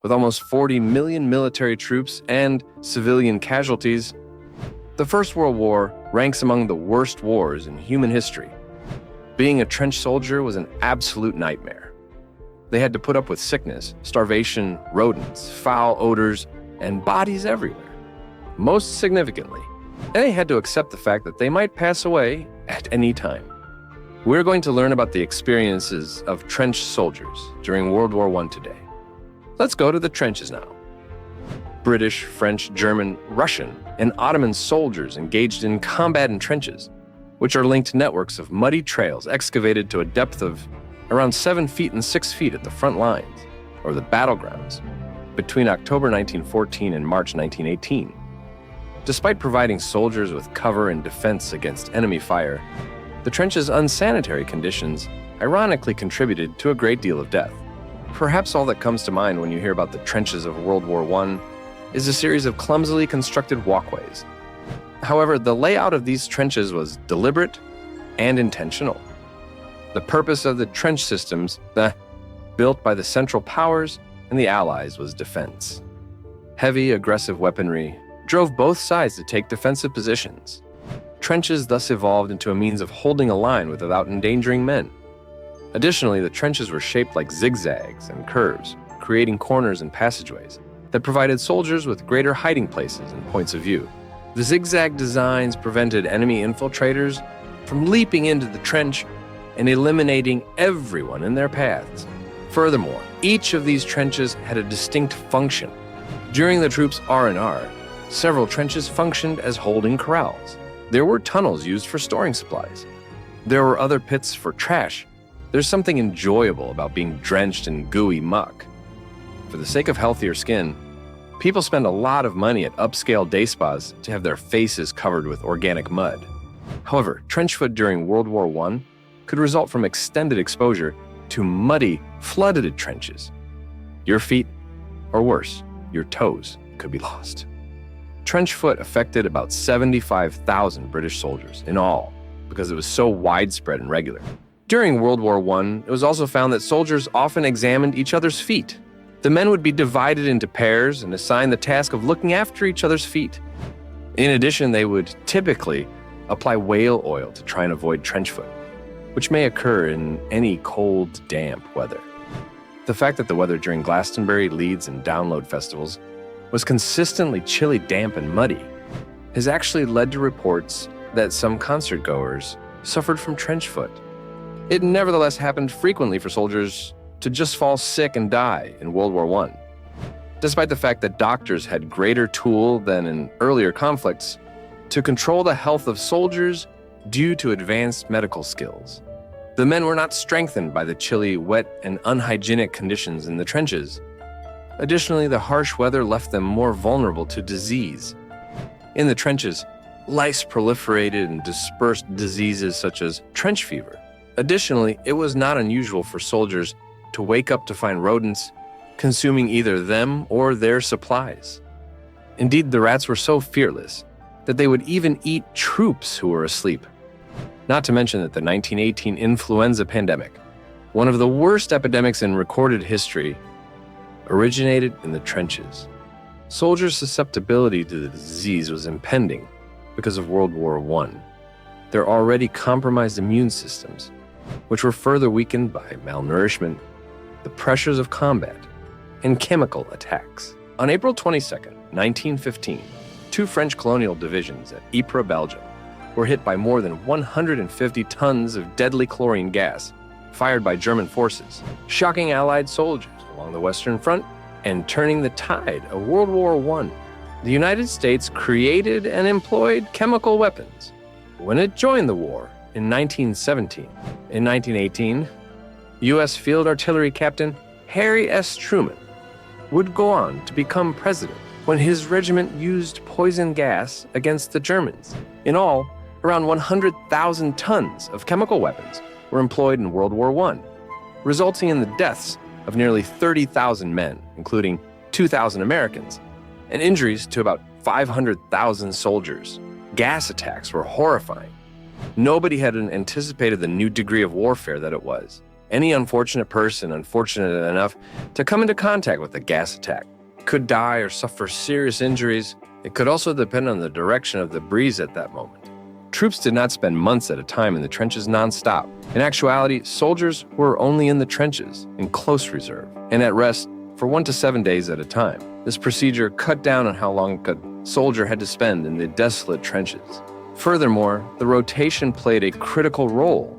With almost 40 million military troops and civilian casualties, the First World War ranks among the worst wars in human history. Being a trench soldier was an absolute nightmare. They had to put up with sickness, starvation, rodents, foul odors, and bodies everywhere. Most significantly, they had to accept the fact that they might pass away at any time. We're going to learn about the experiences of trench soldiers during World War I today. Let's go to the trenches now. British, French, German, Russian, and Ottoman soldiers engaged in combat in trenches, which are linked networks of muddy trails excavated to a depth of around 7 feet and 6 feet at the front lines, or the battlegrounds, between October 1914 and March 1918. Despite providing soldiers with cover and defense against enemy fire, the trenches' unsanitary conditions ironically contributed to a great deal of death. Perhaps all that comes to mind when you hear about the trenches of World War I is a series of clumsily constructed walkways. However, the layout of these trenches was deliberate and intentional. The purpose of the trench systems, built by the Central Powers and the Allies, was defense. Heavy, aggressive weaponry drove both sides to take defensive positions. Trenches thus evolved into a means of holding a line without endangering men. Additionally, the trenches were shaped like zigzags and curves, creating corners and passageways that provided soldiers with greater hiding places and points of view. The zigzag designs prevented enemy infiltrators from leaping into the trench and eliminating everyone in their paths. Furthermore, each of these trenches had a distinct function. During the troops' R&R, several trenches functioned as holding corrals. There were tunnels used for storing supplies. There were other pits for trash. There's something enjoyable about being drenched in gooey muck. For the sake of healthier skin, people spend a lot of money at upscale day spas to have their faces covered with organic mud. However, trench foot during World War I could result from extended exposure to muddy, flooded trenches. Your feet, or worse, your toes, could be lost. Trench foot affected about 75,000 British soldiers in all because it was so widespread and regular. During World War I, it was also found that soldiers often examined each other's feet. The men would be divided into pairs and assigned the task of looking after each other's feet. In addition, they would typically apply whale oil to try and avoid trench foot, which may occur in any cold, damp weather. The fact that the weather during Glastonbury, Leeds, and Download festivals was consistently chilly, damp, and muddy has actually led to reports that some concertgoers suffered from trench foot. It nevertheless happened frequently for soldiers to just fall sick and die in World War I. Despite the fact that doctors had greater tool than in earlier conflicts to control the health of soldiers due to advanced medical skills, the men were not strengthened by the chilly, wet, and unhygienic conditions in the trenches. Additionally, the harsh weather left them more vulnerable to disease. In the trenches, lice proliferated and dispersed diseases such as trench fever. Additionally, it was not unusual for soldiers to wake up to find rodents consuming either them or their supplies. Indeed, the rats were so fearless that they would even eat troops who were asleep. Not to mention that the 1918 influenza pandemic, one of the worst epidemics in recorded history, originated in the trenches. Soldiers' susceptibility to the disease was impending because of World War I. Their already compromised immune systems, which were further weakened by malnourishment, the pressures of combat, and chemical attacks. On April 22, 1915, 2 French colonial divisions at Ypres, Belgium, were hit by more than 150 tons of deadly chlorine gas fired by German forces, shocking Allied soldiers along the Western Front and turning the tide of World War I. The United States created and employed chemical weapons when it joined the war in 1917. In 1918, U.S. Field Artillery Captain Harry S. Truman would go on to become president when his regiment used poison gas against the Germans. In all, around 100,000 tons of chemical weapons were employed in World War I, resulting in the deaths of nearly 30,000 men, including 2,000 Americans, and injuries to about 500,000 soldiers. Gas attacks were horrifying. Nobody had anticipated the new degree of warfare that it was. Any unfortunate person unfortunate enough to come into contact with a gas attack could die or suffer serious injuries. It could also depend on the direction of the breeze at that moment. Troops did not spend months at a time in the trenches nonstop. In actuality, soldiers were only in the trenches, in close reserve, and at rest for 1 to 7 days at a time. This procedure cut down on how long a soldier had to spend in the desolate trenches. Furthermore, the rotation played a critical role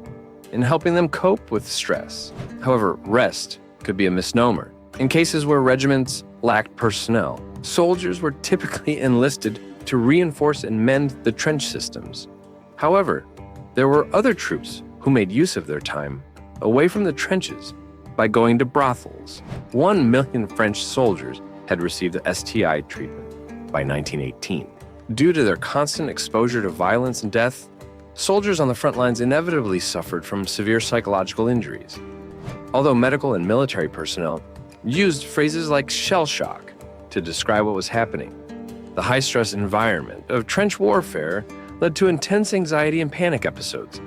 in helping them cope with stress. However, rest could be a misnomer. In cases where regiments lacked personnel, soldiers were typically enlisted to reinforce and mend the trench systems. However, there were other troops who made use of their time away from the trenches by going to brothels. 1 million French soldiers had received the STI treatment by 1918. Due to their constant exposure to violence and death, soldiers on the front lines inevitably suffered from severe psychological injuries. Although medical and military personnel used phrases like shell shock to describe what was happening, the high-stress environment of trench warfare led to intense anxiety and panic episodes,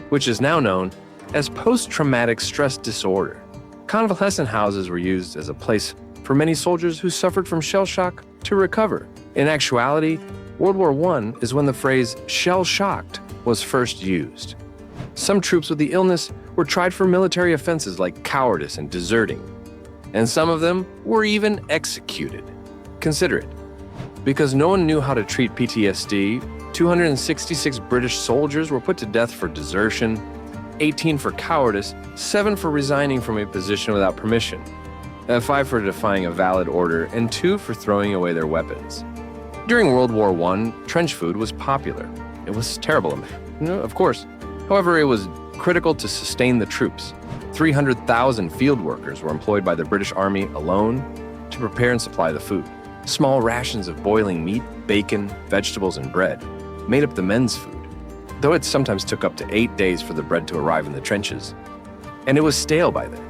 which is now known as post-traumatic stress disorder. Convalescent houses were used as a place for many soldiers who suffered from shell shock to recover. In actuality, World War I is when the phrase shell-shocked was first used. Some troops with the illness were tried for military offenses like cowardice and deserting, and some of them were even executed. Consider it. Because no one knew how to treat PTSD, 266 British soldiers were put to death for desertion, 18 for cowardice, 7 for resigning from a position without permission, 5 for defying a valid order, and 2 for throwing away their weapons. During World War I, trench food was popular. It was terrible, of course. However, it was critical to sustain the troops. 300,000 field workers were employed by the British Army alone to prepare and supply the food. Small rations of boiling meat, bacon, vegetables, and bread made up the men's food, though it sometimes took up to 8 days for the bread to arrive in the trenches. And it was stale by then.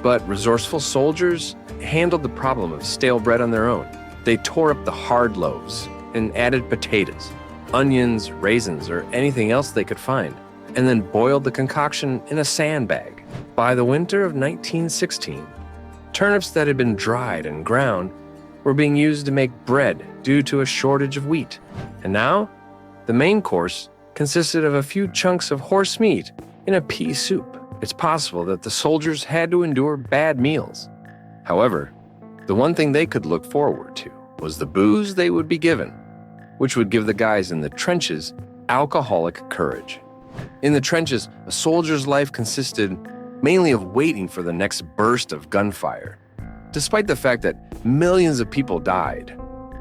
But resourceful soldiers handled the problem of stale bread on their own. They tore up the hard loaves and added potatoes, onions, raisins, or anything else they could find, and then boiled the concoction in a sandbag. By the winter of 1916, turnips that had been dried and ground were being used to make bread due to a shortage of wheat. And now, the main course consisted of a few chunks of horse meat in a pea soup. It's possible that the soldiers had to endure bad meals. However, the one thing they could look forward to was the booze they would be given, which would give the guys in the trenches alcoholic courage. In the trenches, a soldier's life consisted mainly of waiting for the next burst of gunfire, despite the fact that millions of people died,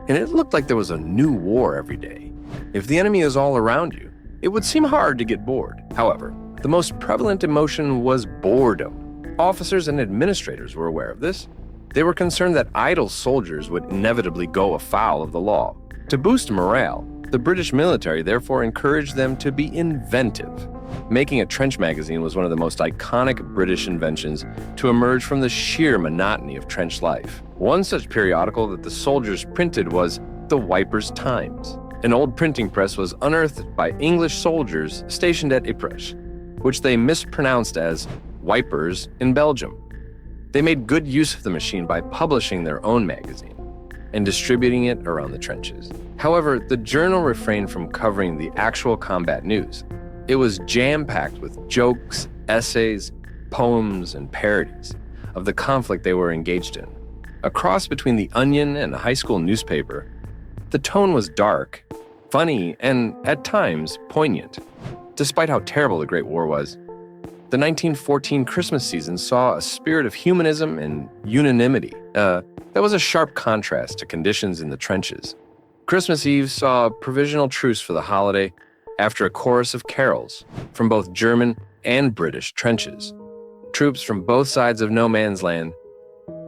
and it looked like there was a new war every day. If the enemy is all around you, it would seem hard to get bored. However, the most prevalent emotion was boredom. Officers and administrators were aware of this. They were concerned that idle soldiers would inevitably go afoul of the law. To boost morale, the British military therefore encouraged them to be inventive. Making a trench magazine was one of the most iconic British inventions to emerge from the sheer monotony of trench life. One such periodical that the soldiers printed was the Wipers Times. An old printing press was unearthed by English soldiers stationed at Ypres, which they mispronounced as Wipers in Belgium. They made good use of the machine by publishing their own magazine and distributing it around the trenches. However, the journal refrained from covering the actual combat news. It was jam-packed with jokes, essays, poems, and parodies of the conflict they were engaged in. A cross between The Onion and a high school newspaper, the tone was dark, funny, and at times poignant. Despite how terrible the Great War was, the 1914 Christmas season saw a spirit of humanism and unanimity. That was a sharp contrast to conditions in the trenches. Christmas Eve saw a provisional truce for the holiday after a chorus of carols from both German and British trenches. Troops from both sides of no man's land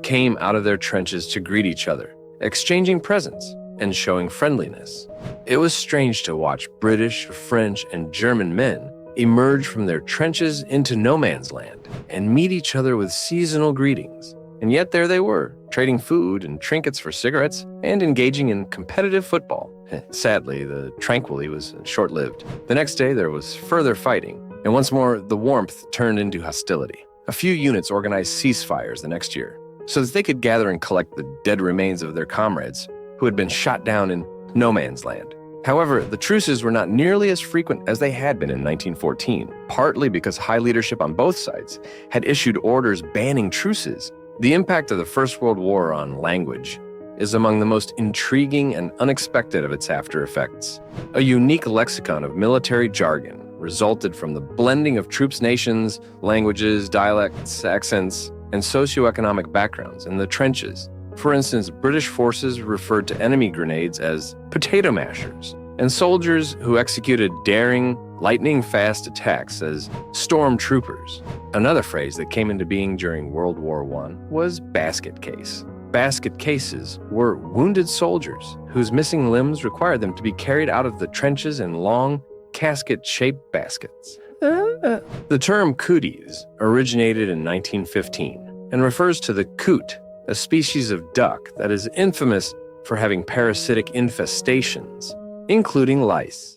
came out of their trenches to greet each other, exchanging presents and showing friendliness. It was strange to watch British, French, and German men emerge from their trenches into no man's land and meet each other with seasonal greetings. And yet there they were, trading food and trinkets for cigarettes and engaging in competitive football. Sadly, the tranquility was short-lived. The next day, there was further fighting, and once more, the warmth turned into hostility. A few units organized ceasefires the next year so that they could gather and collect the dead remains of their comrades who had been shot down in no man's land. However, the truces were not nearly as frequent as they had been in 1914, partly because high leadership on both sides had issued orders banning truces. The impact of the First World War on language is among the most intriguing and unexpected of its after effects. A unique lexicon of military jargon resulted from the blending of troops' nations, languages, dialects, accents, and socioeconomic backgrounds in the trenches. For instance, British forces referred to enemy grenades as potato mashers, and soldiers who executed daring, lightning-fast attacks as stormtroopers. Another phrase that came into being during World War I was basket case. Basket cases were wounded soldiers whose missing limbs required them to be carried out of the trenches in long, casket-shaped baskets. The term cooties originated in 1915 and refers to the coot, a species of duck that is infamous for having parasitic infestations, including lice.